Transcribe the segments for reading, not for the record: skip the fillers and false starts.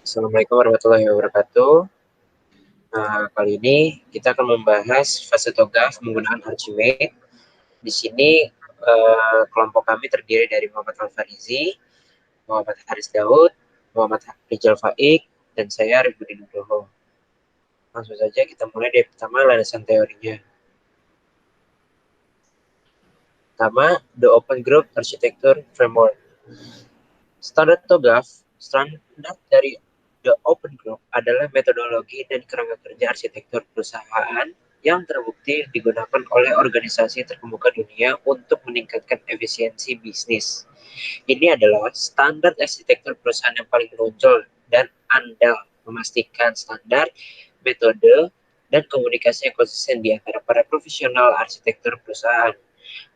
Assalamualaikum warahmatullahi wabarakatuh. Kali ini kita akan membahas fase TOGAF menggunakan Archimate. Di sini kelompok kami terdiri dari Muhammad Al-Farizi, Muhammad Haris Daud, Muhammad Rijal Faik, dan saya Arifudin Nugroho. Langsung saja kita mulai dari pertama landasan teorinya. Pertama, the Open Group Architecture Framework. Standar TOGAF, standar dari The Open Group adalah metodologi dan kerangka kerja arsitektur perusahaan yang terbukti digunakan oleh organisasi terkemuka dunia untuk meningkatkan efisiensi bisnis. Ini adalah standar arsitektur perusahaan yang paling menonjol dan andal, memastikan standar, metode, dan komunikasi yang konsisten di antara para profesional arsitektur perusahaan.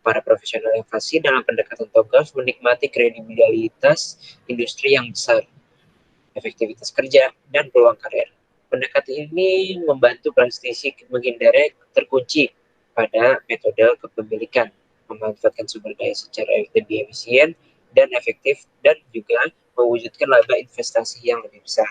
Para profesional yang fasih dalam pendekatan TOGAF menikmati kredibilitas industri yang besar, efektivitas kerja, dan peluang karir. Pendekatan ini membantu praktisi menghindari terkunci pada metode kepemilikan, memanfaatkan sumber daya secara lebih efisien dan efektif, dan juga mewujudkan laba investasi yang lebih besar.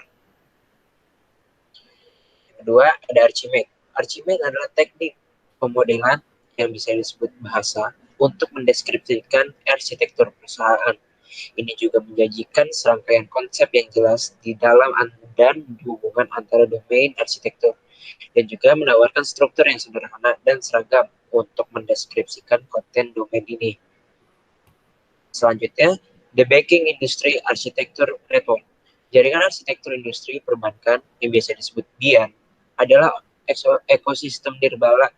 Yang kedua, ada Archimate. Archimate adalah teknik pemodelan yang bisa disebut bahasa untuk mendeskripsikan arsitektur perusahaan. Ini juga menjanjikan serangkaian konsep yang jelas di dalam dan hubungan antara domain arsitektur, dan juga menawarkan struktur yang sederhana dan seragam untuk mendeskripsikan konten domain ini. Selanjutnya, The Banking Industry Architecture Network. Jaringan arsitektur industri perbankan yang biasa disebut BIAN adalah ekosistem nirlaba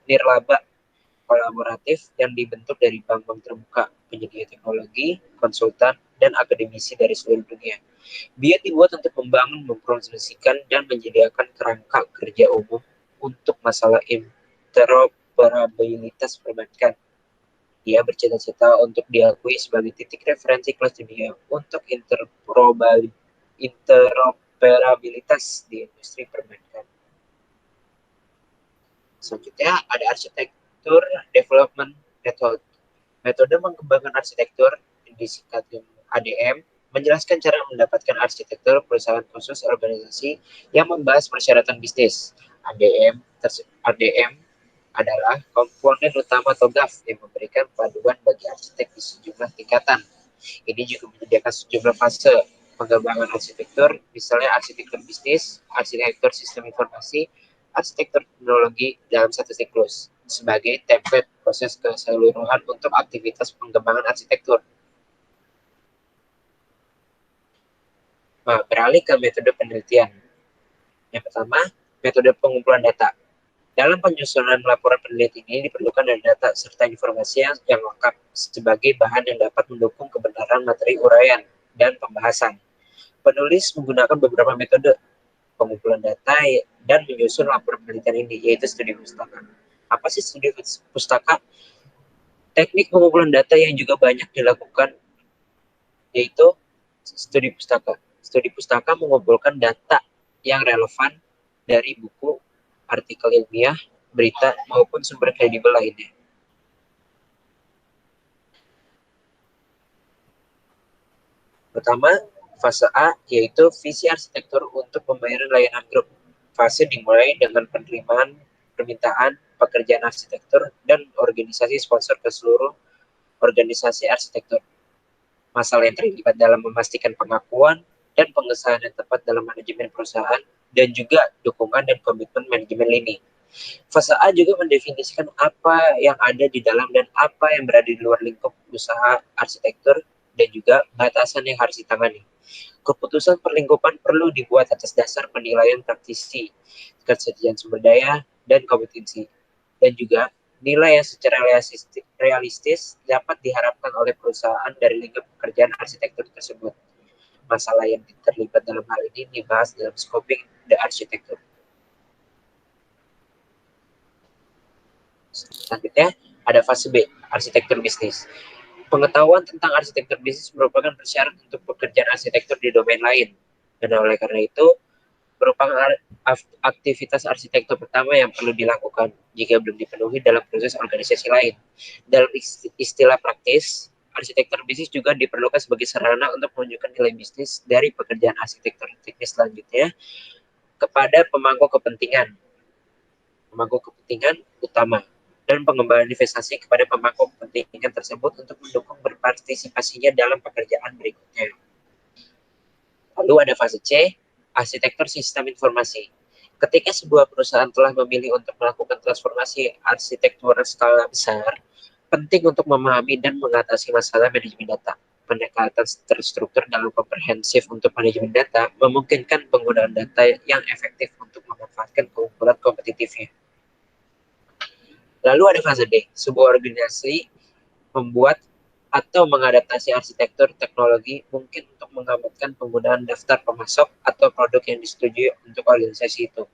kolaboratif yang dibentuk dari bank-bank terbuka, penyedia teknologi, konsultan, dan akademisi dari seluruh dunia. BIAN dibuat untuk membangun, mempromosikan, dan menyediakan kerangka kerja umum untuk masalah interoperabilitas perbankan. Dia bercita-cita untuk diakui sebagai titik referensi kelas dunia untuk interoperabilitas di industri perbankan. Selanjutnya ada arsitektur development method. Metode mengembangkan arsitektur disingkat ADM menjelaskan cara mendapatkan arsitektur perusahaan khusus organisasi yang membahas persyaratan bisnis. ADM adalah komponen utama TOGAF yang memberikan panduan bagi arsitek di sejumlah tingkatan. Ini juga menyediakan sejumlah fase pengembangan arsitektur, misalnya arsitektur bisnis, arsitektur sistem informasi, arsitektur teknologi dalam satu siklus sebagai template proses keseluruhan untuk aktivitas pengembangan arsitektur. Nah, beralih ke metode penelitian. Yang pertama, metode pengumpulan data. Dalam penyusunan laporan peneliti ini diperlukan data serta informasi yang lengkap sebagai bahan yang dapat mendukung kebenaran materi uraian dan pembahasan. Penulis menggunakan beberapa metode pengumpulan data dan menyusun laporan penelitian ini, yaitu studi pustaka. Apa sih studi pustaka? Teknik pengumpulan data yang juga banyak dilakukan yaitu studi pustaka. Studi pustaka mengumpulkan data yang relevan dari buku, artikel ilmiah, berita, maupun sumber kredibel lainnya. Pertama, fase A yaitu visi arsitektur untuk pembayaran layanan grup. Fase dimulai dengan penerimaan permintaan pekerjaan arsitektur dan organisasi sponsor ke seluruh organisasi arsitektur. Masalah yang terlibat dalam memastikan pengakuan dan pengesahan yang tepat dalam manajemen perusahaan, dan juga dukungan dan komitmen manajemen lini. Fase A juga mendefinisikan apa yang ada di dalam dan apa yang berada di luar lingkup usaha arsitektur, dan juga batasan yang harus ditangani. Keputusan perlingkupan perlu dibuat atas dasar penilaian praktisi, ketersediaan sumber daya, dan kompetensi, dan juga nilai yang secara realistis dapat diharapkan oleh perusahaan dari lingkup pekerjaan arsitektur tersebut. Masalah yang terlibat dalam hal ini dibahas dalam scoping the architecture. Selanjutnya ada fase B, arsitektur bisnis. Pengetahuan tentang arsitektur bisnis merupakan persyarat untuk pekerjaan arsitektur di domain lain. Dan oleh karena itu, merupakan aktivitas arsitektur pertama yang perlu dilakukan jika belum dipenuhi dalam proses organisasi lain. Dalam istilah praktis, arsitektur bisnis juga diperlukan sebagai sarana untuk menunjukkan nilai bisnis dari pekerjaan arsitektur teknis selanjutnya kepada pemangku kepentingan utama dan pengembangan investasi kepada pemangku kepentingan tersebut untuk mendukung berpartisipasinya dalam pekerjaan berikutnya. Lalu ada fase C, arsitektur sistem informasi. Ketika sebuah perusahaan telah memilih untuk melakukan transformasi arsitektur skala besar, penting untuk memahami dan mengatasi masalah manajemen data. Pendekatan terstruktur dalam komprehensif untuk manajemen data memungkinkan penggunaan data yang efektif untuk memanfaatkan keunggulan kompetitifnya. Lalu ada fase D, sebuah organisasi membuat atau mengadaptasi arsitektur teknologi mungkin untuk mengamankan penggunaan daftar pemasok atau produk yang disetujui untuk organisasi itu.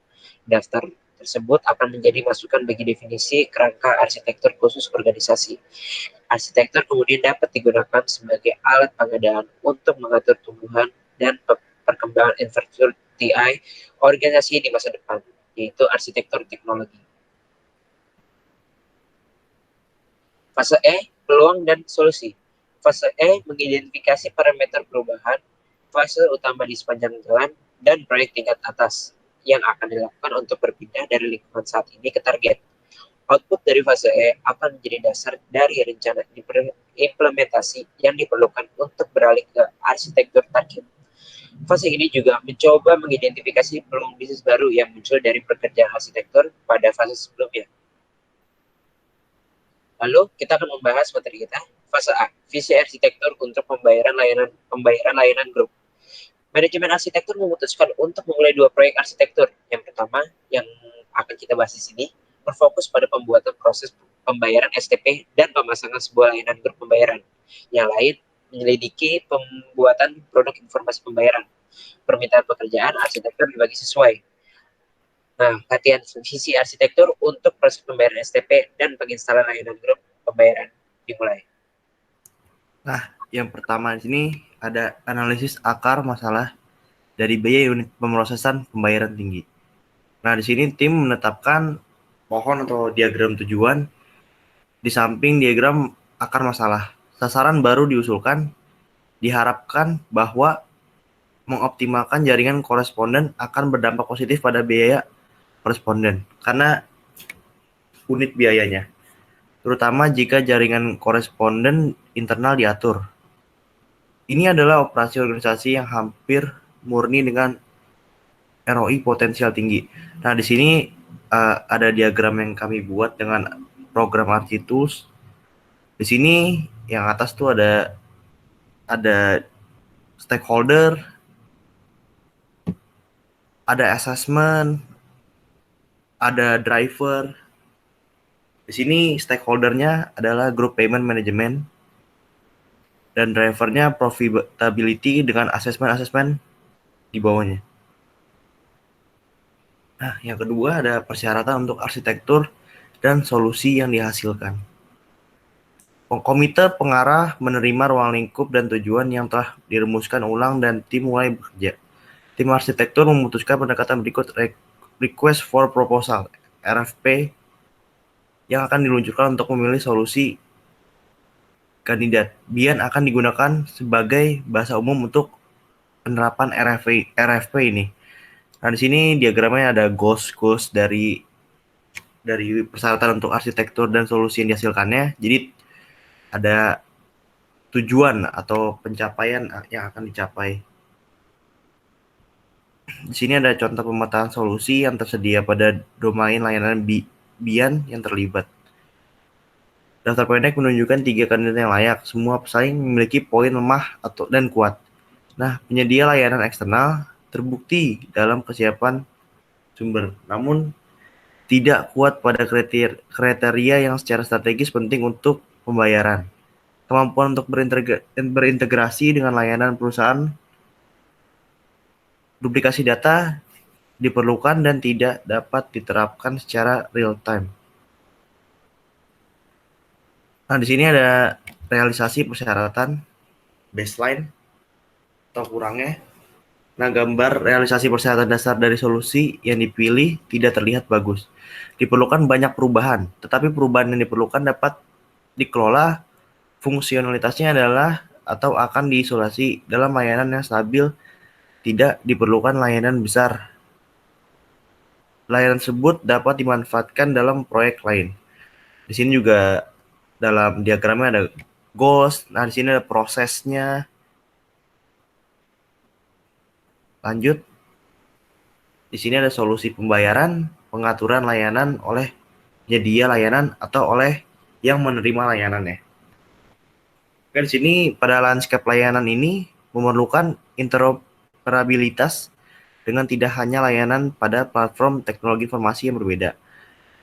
Daftar tersebut akan menjadi masukan bagi definisi kerangka arsitektur khusus organisasi. Arsitektur kemudian dapat digunakan sebagai alat pengadaan untuk mengatur tumbuhan dan perkembangan infrastruktur TI organisasi di masa depan, yaitu arsitektur teknologi. Fase E, peluang dan solusi. Fase E mengidentifikasi parameter perubahan, fase utama di sepanjang jalan, dan proyek tingkat atas yang akan dilakukan untuk berpindah dari lingkungan saat ini ke target. Output dari fase E akan menjadi dasar dari rencana implementasi yang diperlukan untuk beralih ke arsitektur target. Fase ini juga mencoba mengidentifikasi peluang bisnis baru yang muncul dari pekerjaan arsitektur pada fase sebelumnya. Lalu kita akan membahas materi kita. Fase A, visi arsitektur untuk pembayaran layanan grup. Manajemen arsitektur memutuskan untuk memulai 2 proyek arsitektur. Yang pertama yang akan kita bahas di sini berfokus pada pembuatan proses pembayaran STP dan pemasangan sebuah layanan grup pembayaran. Yang lain menyelidiki pembuatan produk informasi pembayaran. Permintaan pekerjaan arsitektur dibagi sesuai. Nah, latihan visi arsitektur untuk proses pembayaran STP dan penginstalan layanan grup pembayaran dimulai. Nah, yang pertama di sini ada analisis akar masalah dari biaya unit pemrosesan pembayaran tinggi. Nah, di sini tim menetapkan pohon atau diagram tujuan di samping diagram akar masalah. Sasaran baru diusulkan, diharapkan bahwa mengoptimalkan jaringan koresponden akan berdampak positif pada biaya koresponden karena unit biayanya, terutama jika jaringan koresponden internal diatur. Ini adalah operasi organisasi yang hampir murni dengan ROI potensial tinggi. Nah, di sini ada diagram yang kami buat dengan program ArchiTools. Di sini yang atas tuh ada stakeholder, ada assessment, ada driver. Di sini stakeholdernya adalah group payment management dan drivernya profitability dengan assessment di bawahnya. Nah, yang kedua ada persyaratan untuk arsitektur dan solusi yang dihasilkan. Komite pengarah menerima ruang lingkup dan tujuan yang telah dirumuskan ulang dan tim mulai bekerja. Tim arsitektur memutuskan pendekatan berikut request for proposal RFP yang akan diluncurkan untuk memilih solusi kandidat. BIAN akan digunakan sebagai bahasa umum untuk penerapan RFP ini. Nah, di sini diagramnya ada goals dari persyaratan untuk arsitektur dan solusi yang dihasilkannya. Jadi ada tujuan atau pencapaian yang akan dicapai. Di sini ada contoh pemetaan solusi yang tersedia pada domain layanan BIAN yang terlibat. Daftar pendek menunjukkan 3 kandidat yang layak. Semua pesaing memiliki poin lemah dan kuat. Nah, penyedia layanan eksternal terbukti dalam kesiapan sumber, namun tidak kuat pada kriteria yang secara strategis penting untuk pembayaran. Kemampuan untuk berintegrasi dengan layanan perusahaan, duplikasi data diperlukan dan tidak dapat diterapkan secara real time. Nah, di sini ada realisasi persyaratan baseline atau kurangnya. Nah, gambar realisasi persyaratan dasar dari solusi yang dipilih tidak terlihat bagus. Diperlukan banyak perubahan, tetapi perubahan yang diperlukan dapat dikelola fungsionalitasnya adalah atau akan diisolasi dalam layanan yang stabil, tidak diperlukan layanan besar. Layanan tersebut dapat dimanfaatkan dalam proyek lain. Di sini juga dalam diagramnya ada goals. Nah, di sini ada prosesnya. Lanjut. Di sini ada solusi pembayaran, pengaturan layanan oleh penyedia layanan atau oleh yang menerima layanannya. Di sini pada landscape layanan ini memerlukan interoperabilitas dengan tidak hanya layanan pada platform teknologi informasi yang berbeda,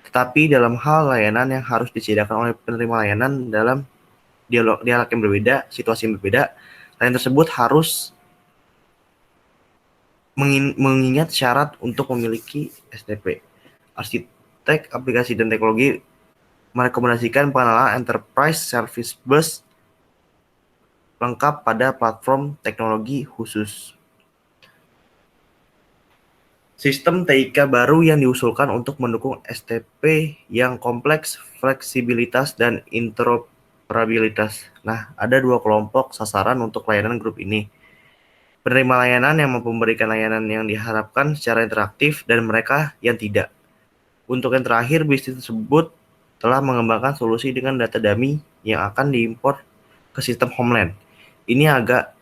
tetapi dalam hal layanan yang harus disediakan oleh penerima layanan dalam dialog yang berbeda, situasi yang berbeda. Layanan tersebut harus mengingat syarat untuk memiliki SDP. Arsitek aplikasi dan teknologi merekomendasikan pengenalan Enterprise Service Bus lengkap pada platform teknologi khusus. Sistem TIK baru yang diusulkan untuk mendukung STP yang kompleks, fleksibilitas, dan interoperabilitas. Nah, ada dua kelompok sasaran untuk layanan grup ini. Penerima layanan yang memberikan layanan yang diharapkan secara interaktif dan mereka yang tidak. Untuk yang terakhir, bisnis tersebut telah mengembangkan solusi dengan data dummy yang akan diimpor ke sistem Homeland. Ini agak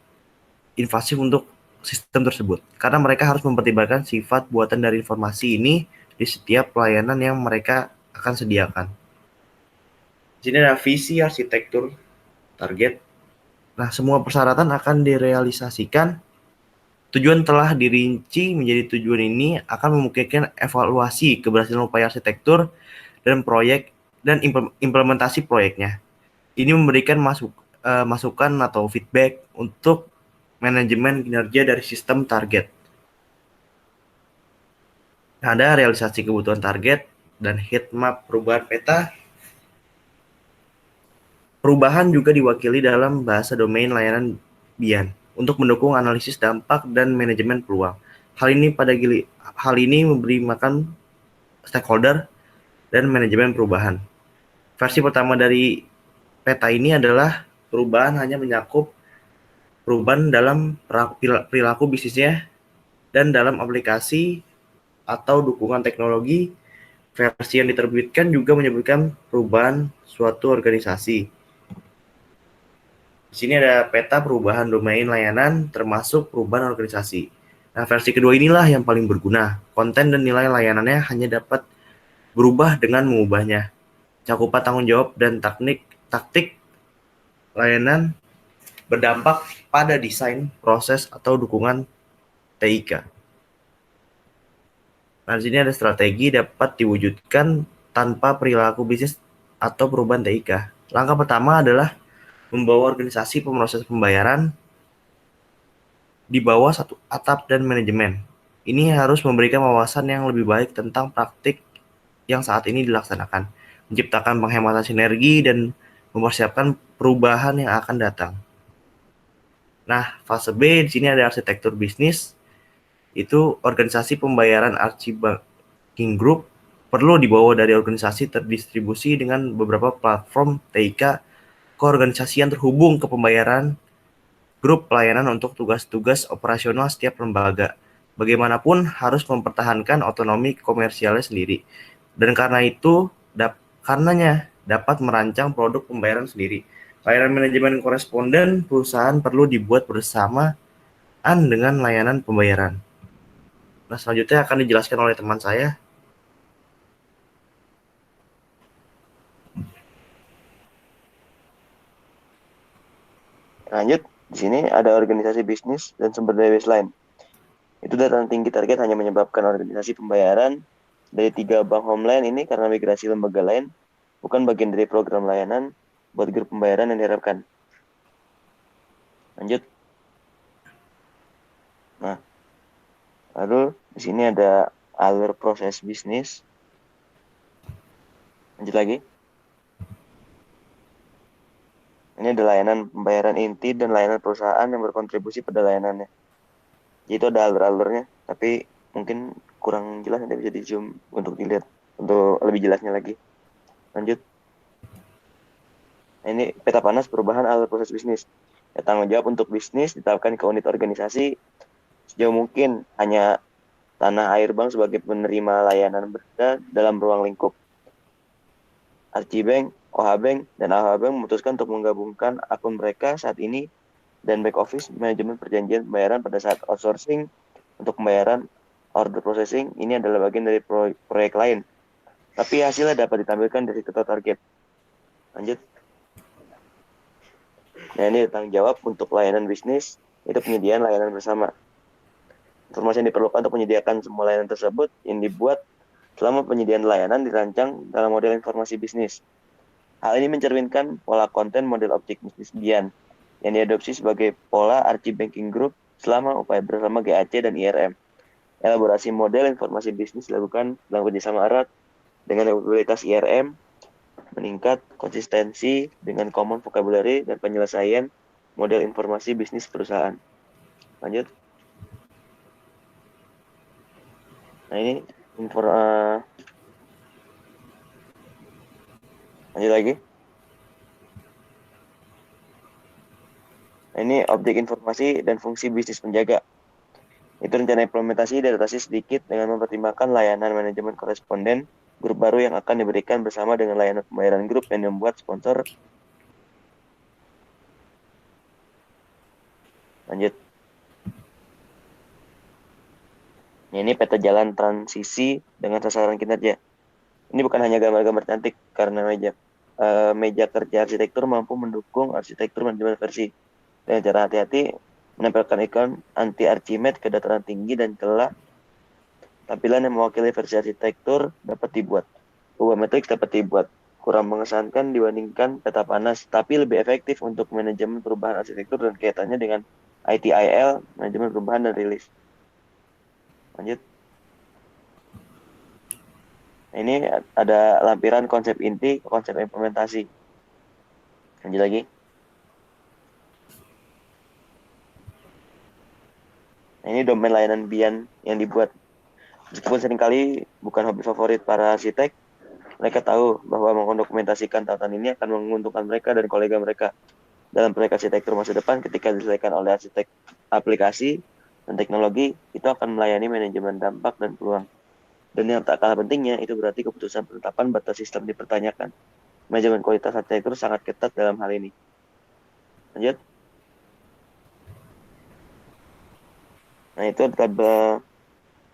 invasif untuk sistem tersebut, karena mereka harus mempertimbangkan sifat buatan dari informasi ini di setiap pelayanan yang mereka akan sediakan. Di sini ada visi arsitektur target. Nah, semua persyaratan akan direalisasikan. Tujuan telah dirinci menjadi tujuan ini akan memungkinkan evaluasi keberhasilan upaya arsitektur dan proyek dan implementasi proyeknya. Ini memberikan masukan atau feedback untuk manajemen kinerja dari sistem target. Nah, ada realisasi kebutuhan target dan heat map perubahan peta. Perubahan juga diwakili dalam bahasa domain layanan BIAN untuk mendukung analisis dampak dan manajemen peluang. Hal ini memberi makan stakeholder dan manajemen perubahan. Versi pertama dari peta ini adalah perubahan hanya mencakup perubahan dalam perilaku bisnisnya dan dalam aplikasi atau dukungan teknologi. Versi yang diterbitkan juga menyebutkan perubahan suatu organisasi. Di sini ada peta perubahan domain layanan termasuk perubahan organisasi. Nah, versi kedua inilah yang paling berguna. Konten dan nilai layanannya hanya dapat berubah dengan mengubahnya. Cakupan tanggung jawab dan taktik layanan berdampak pada desain, proses, atau dukungan TIK. Nah, di sini ada strategi dapat diwujudkan tanpa perilaku bisnis atau perubahan TIK. Langkah pertama adalah membawa organisasi pemroses pembayaran di bawah satu atap dan manajemen. Ini harus memberikan wawasan yang lebih baik tentang praktik yang saat ini dilaksanakan, menciptakan penghematan sinergi, dan mempersiapkan perubahan yang akan datang. Nah, fase B di sini ada arsitektur bisnis. Itu organisasi pembayaran Archie-Banking Group perlu dibawa dari organisasi terdistribusi dengan beberapa platform TIK ke organisasi yang terhubung ke pembayaran grup pelayanan untuk tugas-tugas operasional setiap lembaga. Bagaimanapun harus mempertahankan otonomi komersialnya sendiri. Dan karena itu, karenanya dapat merancang produk pembayaran sendiri. Layanan manajemen koresponden perusahaan perlu dibuat bersamaan dengan layanan pembayaran. Nah, selanjutnya akan dijelaskan oleh teman saya. Lanjut, di sini ada organisasi bisnis dan sumber daya baseline. Itu data tinggi target hanya menyebabkan organisasi pembayaran dari 3 bank Homeland ini karena migrasi lembaga lain, bukan bagian dari program layanan buat grup pembayaran yang diharapkan. Lanjut. Nah, lalu di sini ada alur proses bisnis. Lanjut lagi. Ini ada layanan pembayaran inti dan layanan perusahaan yang berkontribusi pada layanannya. Jadi itu ada alur-alurnya, tapi mungkin kurang jelas, nanti bisa di zoom untuk dilihat untuk lebih jelasnya lagi. Lanjut. Nah, ini peta panas perubahan alur proses bisnis. Ya, tanggung jawab untuk bisnis ditetapkan ke unit organisasi sejauh mungkin hanya Tanah Air Bank sebagai penerima layanan berda dalam ruang lingkup. Archie Bank, OH Bank, dan AH Bank memutuskan untuk menggabungkan akun mereka saat ini dan back office manajemen perjanjian pembayaran pada saat outsourcing untuk pembayaran order processing ini adalah bagian dari proyek lain. Tapi hasilnya dapat ditampilkan dari total target. Lanjut. Nah, ini tanggung jawab untuk layanan bisnis, itu penyediaan layanan bersama. Informasi yang diperlukan untuk menyediakan semua layanan tersebut yang dibuat selama penyediaan layanan dirancang dalam model informasi bisnis. Hal ini mencerminkan pola konten model objek bisnis BIAN yang diadopsi sebagai pola Archie Banking Group selama upaya bersama GAC dan IRM. Elaborasi model informasi bisnis dilakukan dalam kerjasama erat dengan kapabilitas IRM, meningkat konsistensi dengan common vocabulary dan penyelesaian model informasi bisnis perusahaan. Lanjut. Nah, ini lanjut lagi. Nah, ini objek informasi dan fungsi bisnis penjaga. Itu rencana implementasi diadaptasi sedikit dengan mempertimbangkan layanan manajemen koresponden grup baru yang akan diberikan bersama dengan layanan pembayaran grup yang membuat sponsor. Lanjut. Nah, ini peta jalan transisi dengan sasaran kinerja. Ini bukan hanya gambar-gambar cantik karena meja kerja arsitektur mampu mendukung arsitektur manajemen versi. Dengan cara hati-hati menempelkan ikon anti Archimedes ke dataran tinggi dan celah tampilan yang mewakili versi arsitektur dapat dibuat. Ubah matriks dapat dibuat. Kurang mengesankan dibandingkan peta panas, tapi lebih efektif untuk manajemen perubahan arsitektur dan kaitannya dengan ITIL, manajemen perubahan dan rilis. Lanjut. Ini ada lampiran konsep inti, konsep implementasi. Lanjut lagi. Nah, ini domain layanan BIAN yang dibuat. Meskipun seringkali bukan hobi favorit para arsitek, mereka tahu bahwa mendokumentasikan tautan ini akan menguntungkan mereka dan kolega mereka dalam proyek arsitektur masa depan ketika diselesaikan oleh arsitek aplikasi dan teknologi, itu akan melayani manajemen dampak dan peluang. Dan yang tak kalah pentingnya, itu berarti keputusan penetapan batas sistem dipertanyakan. Manajemen kualitas arsitektur sangat ketat dalam hal ini. Lanjut. Nah, itu adalah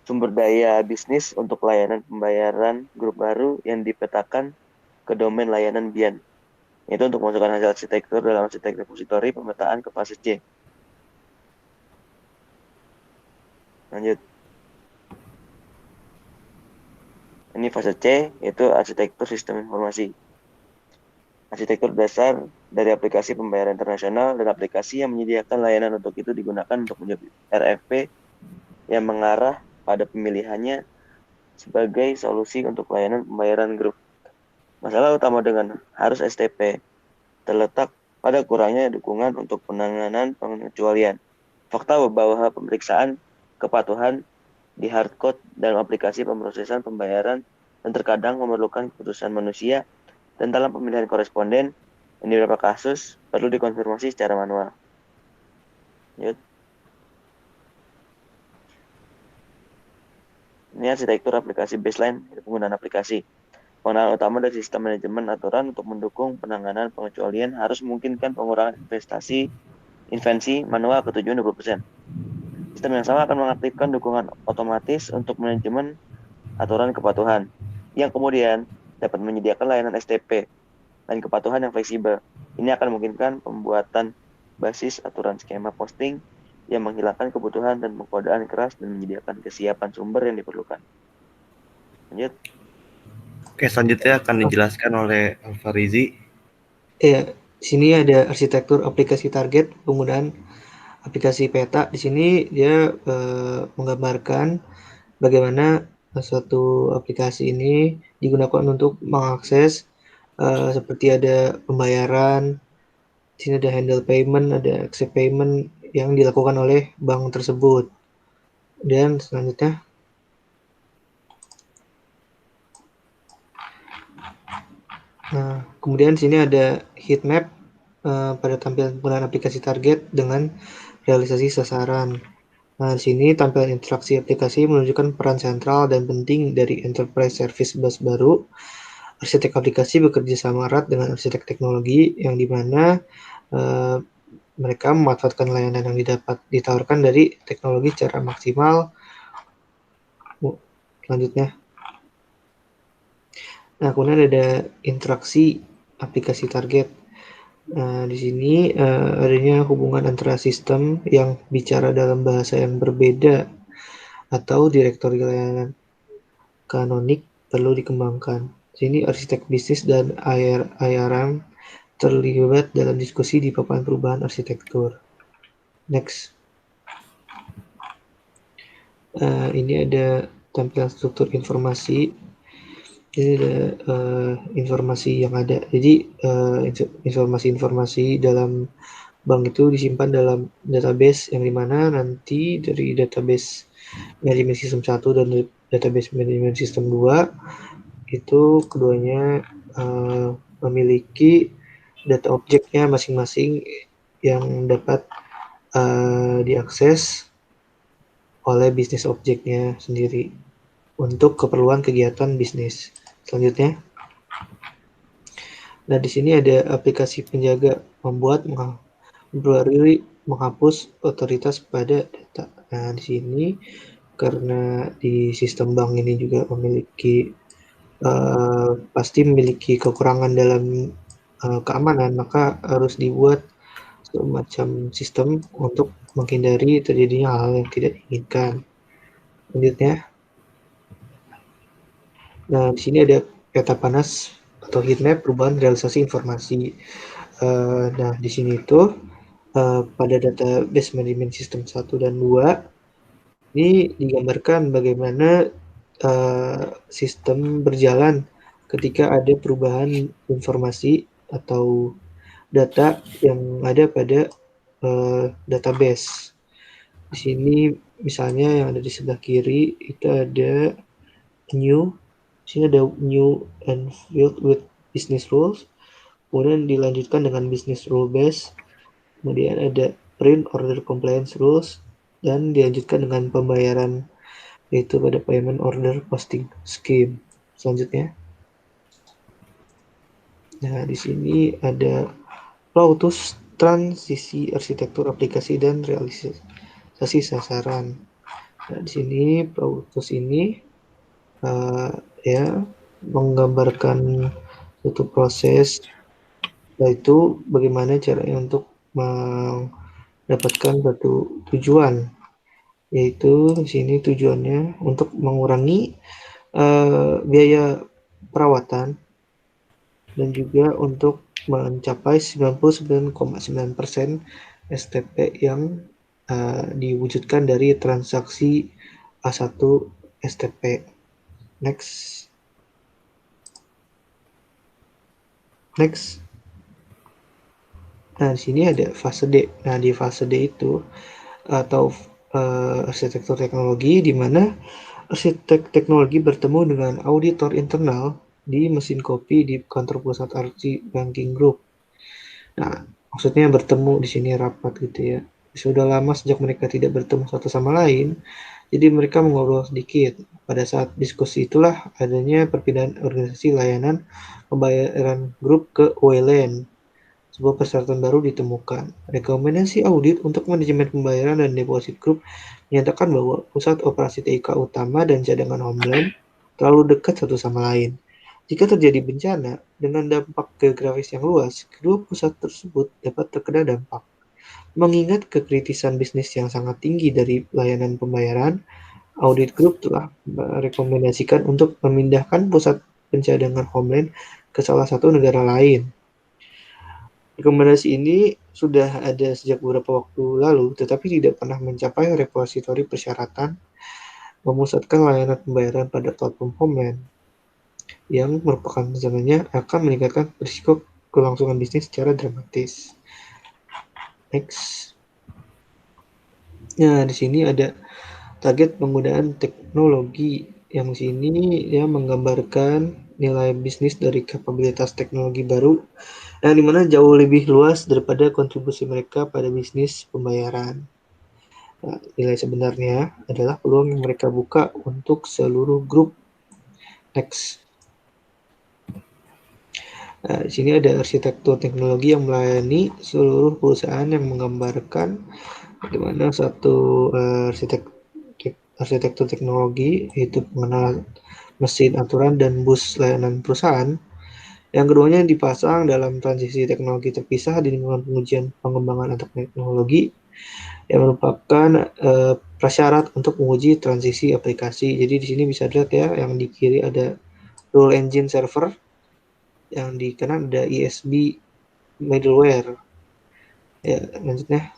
sumber daya bisnis untuk layanan pembayaran grup baru yang dipetakan ke domain layanan BIAN. Itu untuk memasukkan hasil arsitektur dalam arsitek repositori pemetaan ke fase C. Lanjut. Ini fase C, yaitu arsitektur sistem informasi. Arsitektur dasar dari aplikasi pembayaran internasional dan aplikasi yang menyediakan layanan untuk itu digunakan untuk menjadi RFP yang mengarah pada pemilihannya sebagai solusi untuk layanan pembayaran grup. Masalah utama dengan harus STP terletak pada kurangnya dukungan untuk penanganan pengecualian. Fakta bahwa pemeriksaan kepatuhan di hardcode dalam aplikasi pemrosesan pembayaran dan terkadang memerlukan keputusan manusia dan dalam pemilihan koresponden yang di beberapa kasus perlu dikonfirmasi secara manual. Yuk. Ini arsitektur aplikasi baseline penggunaan aplikasi. Pengenalan utama dari sistem manajemen aturan untuk mendukung penanganan pengecualian harus memungkinkan pengurangan invensi manual ke 20%. Sistem yang sama akan mengaktifkan dukungan otomatis untuk manajemen aturan kepatuhan, yang kemudian dapat menyediakan layanan STP dan kepatuhan yang fleksibel. Ini akan memungkinkan pembuatan basis aturan skema posting yang menghilangkan kebutuhan dan pengkodaan keras dan menyediakan kesiapan sumber yang diperlukan. Lanjut. Oke, selanjutnya akan dijelaskan oleh Alfarizi. Ya, di sini ada arsitektur aplikasi target penggunaan aplikasi peta. Di sini dia menggambarkan bagaimana suatu aplikasi ini digunakan untuk mengakses seperti ada pembayaran, di sini ada handle payment, ada accept payment yang dilakukan oleh bank tersebut. Dan selanjutnya nah, Kemudian sini ada heat map pada tampilan penggunaan aplikasi target dengan realisasi sasaran. Nah, di sini tampilan interaksi aplikasi menunjukkan peran sentral dan penting dari Enterprise Service Bus baru. Arsitek aplikasi bekerja sama erat dengan arsitek teknologi yang dimana mereka memanfaatkan layanan yang ditawarkan dari teknologi secara maksimal. Selanjutnya, nah kemudian ada interaksi aplikasi target. Nah, di sini adanya hubungan antara sistem yang bicara dalam bahasa yang berbeda atau direktori layanan kanonik perlu dikembangkan. Di sini arsitek bisnis dan IRM terlibat dalam diskusi di papan perubahan arsitektur. Next. Ini ada tampilan struktur informasi. Ini ada informasi yang ada. Jadi informasi-informasi dalam bank itu disimpan dalam database yang dimana nanti dari database manajemen sistem 1 dan database manajemen sistem 2 itu keduanya memiliki data objeknya masing-masing yang dapat diakses oleh bisnis objeknya sendiri untuk keperluan kegiatan bisnis. Selanjutnya, nah di sini ada aplikasi penjaga membuat menghapus otoritas pada data. Nah di sini karena di sistem bank ini juga memiliki pasti memiliki kekurangan dalam keamanan, maka harus dibuat semacam sistem untuk menghindari terjadinya hal yang tidak diinginkan. Selanjutnya, nah di sini ada peta panas atau heat map perubahan realisasi informasi. Nah di sini itu pada database manajemen sistem 1 dan 2 ini digambarkan bagaimana sistem berjalan ketika ada perubahan informasi atau data yang ada pada database. Di sini misalnya yang ada di sebelah kiri itu ada new, di sini ada new and filled with business rules, kemudian dilanjutkan dengan business rule base, kemudian ada print order compliance rules, dan dilanjutkan dengan pembayaran yaitu pada payment order posting scheme. Selanjutnya, nah di sini ada Plautus transisi arsitektur aplikasi dan realisasi sasaran. Nah di sini Plautus ini ya menggambarkan suatu proses, yaitu bagaimana caranya untuk mendapatkan suatu tujuan, yaitu di sini tujuannya untuk mengurangi biaya perawatan dan juga untuk mencapai 99,9% STP yang diwujudkan dari transaksi A1 STP. Next. Nah, di sini ada fase D. Nah, di fase D itu atau arsitektur teknologi di mana arsitek teknologi bertemu dengan auditor internal di mesin kopi di kantor pusat Archie Banking Group. Nah, maksudnya bertemu di sini rapat gitu ya. Sudah lama sejak mereka tidak bertemu satu sama lain, jadi mereka mengobrol sedikit. Pada saat diskusi itulah adanya perpindahan organisasi layanan pembayaran grup ke OLN. Sebuah persyaratan baru ditemukan. Rekomendasi audit untuk manajemen pembayaran dan deposit group menyatakan bahwa pusat operasi TIK utama dan cadangan homeland terlalu dekat satu sama lain. Jika terjadi bencana dengan dampak geografis yang luas, kedua pusat tersebut dapat terkena dampak. Mengingat kekritisan bisnis yang sangat tinggi dari layanan pembayaran, audit group telah merekomendasikan untuk memindahkan pusat pencadangan homeland ke salah satu negara lain. Rekomendasi ini sudah ada sejak beberapa waktu lalu, tetapi tidak pernah mencapai repositori persyaratan memusatkan layanan pembayaran pada platform homeland, yang merupakan rencananya akan meningkatkan risiko kelangsungan bisnis secara dramatis. Next. Nah, di sini ada target penggunaan teknologi yang sini ya menggambarkan nilai bisnis dari kapabilitas teknologi baru yang dimana jauh lebih luas daripada kontribusi mereka pada bisnis pembayaran. Nah, nilai sebenarnya adalah peluang yang mereka buka untuk seluruh grup. Next. Nah, di sini ada arsitektur teknologi yang melayani seluruh perusahaan yang menggambarkan bagaimana satu arsitektur teknologi yaitu pengenalan mesin aturan dan bus layanan perusahaan. Yang keduanya dipasang dalam transisi teknologi terpisah di lingkungan pengujian pengembangan antar teknologi yang merupakan prasyarat untuk menguji transisi aplikasi. Jadi di sini bisa dilihat ya, yang di kiri ada rule engine server, yang di kanan ada ESB middleware. Ya, lanjutnya.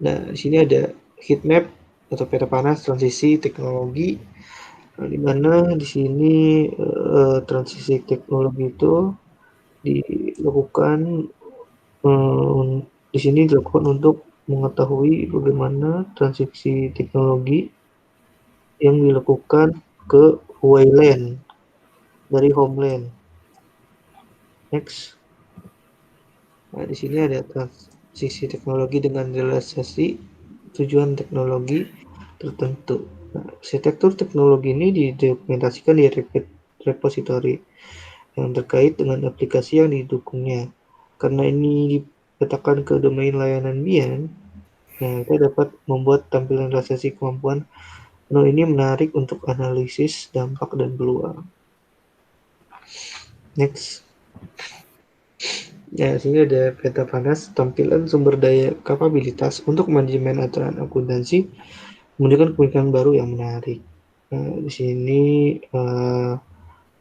Nah, di sini ada heat map atau peta panas transisi teknologi. Nah, di mana di sini transisi teknologi itu dilakukan di sini dilakukan untuk mengetahui bagaimana transisi teknologi yang dilakukan ke wayland dari homeland. Next. Nah, di sini ada transisi teknologi dengan realisasi tujuan teknologi tertentu. Nah, arsitektur teknologi ini didokumentasikan di repository yang terkait dengan aplikasi yang didukungnya. Karena ini dipetakan ke domain layanan BIAN, nah kita dapat membuat tampilan realisasi kemampuan penuh ini menarik untuk analisis dampak dan peluang. Next. Ya, sini ada peta panas tampilan sumber daya kapabilitas untuk manajemen aturan akuntansi menunjukkan kemungkinan baru yang menarik. Nah, di sini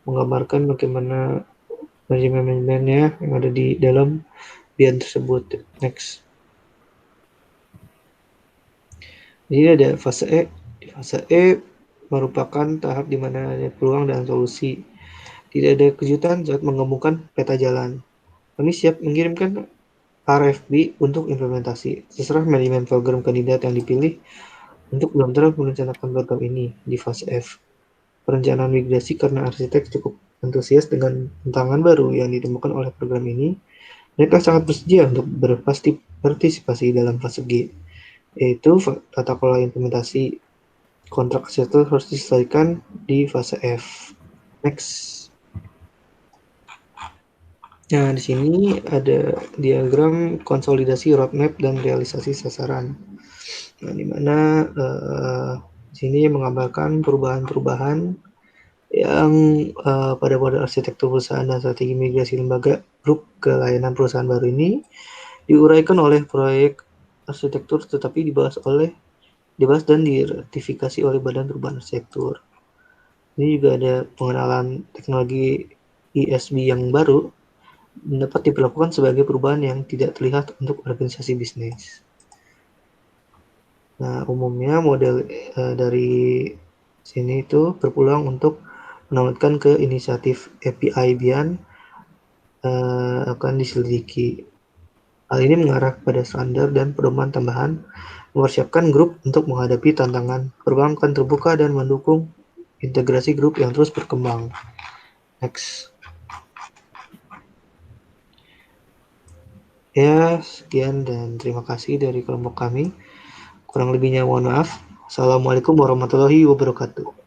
menggambarkan bagaimana manajemen-manajemennya yang ada di dalam BIAN tersebut. Next. Di sini ada fase E. Di fase E merupakan tahap di mana ada peluang dan solusi. Tidak ada kejutan saat menggabungkan peta jalan. Kami siap mengirimkan RFP untuk implementasi. Terserah manajemen program kandidat yang dipilih untuk benar-benar merencanakan program ini di fase F. Perencanaan migrasi karena arsitek cukup antusias dengan tantangan baru yang ditemukan oleh program ini. Mereka sangat bersedia untuk berpartisipasi dalam fase G, yaitu tata kelola implementasi. Kontrak arsitektur harus diselesaikan di fase F. Next. Nah, di sini ada diagram konsolidasi roadmap dan realisasi sasaran. Nah, di mana di sini menggambarkan perubahan-perubahan yang pada model arsitektur perusahaan dan strategi migrasi lembaga grup ke layanan perusahaan baru ini diuraikan oleh proyek arsitektur, tetapi dibahas dan diratifikasi oleh Badan Perubahan Arsitektur. Ini juga ada pengenalan teknologi ESB yang baru dapat diperlakukan sebagai perubahan yang tidak terlihat untuk organisasi bisnis. Nah, umumnya model dari sini itu berpeluang untuk menamatkan ke inisiatif API BIAN akan diselidiki. Hal ini mengarah pada standar dan pedoman tambahan, mempersiapkan grup untuk menghadapi tantangan perbankan terbuka dan mendukung integrasi grup yang terus berkembang. Next. Ya, sekian dan terima kasih dari kelompok kami. Kurang lebihnya mohon maaf. Assalamualaikum warahmatullahi wabarakatuh.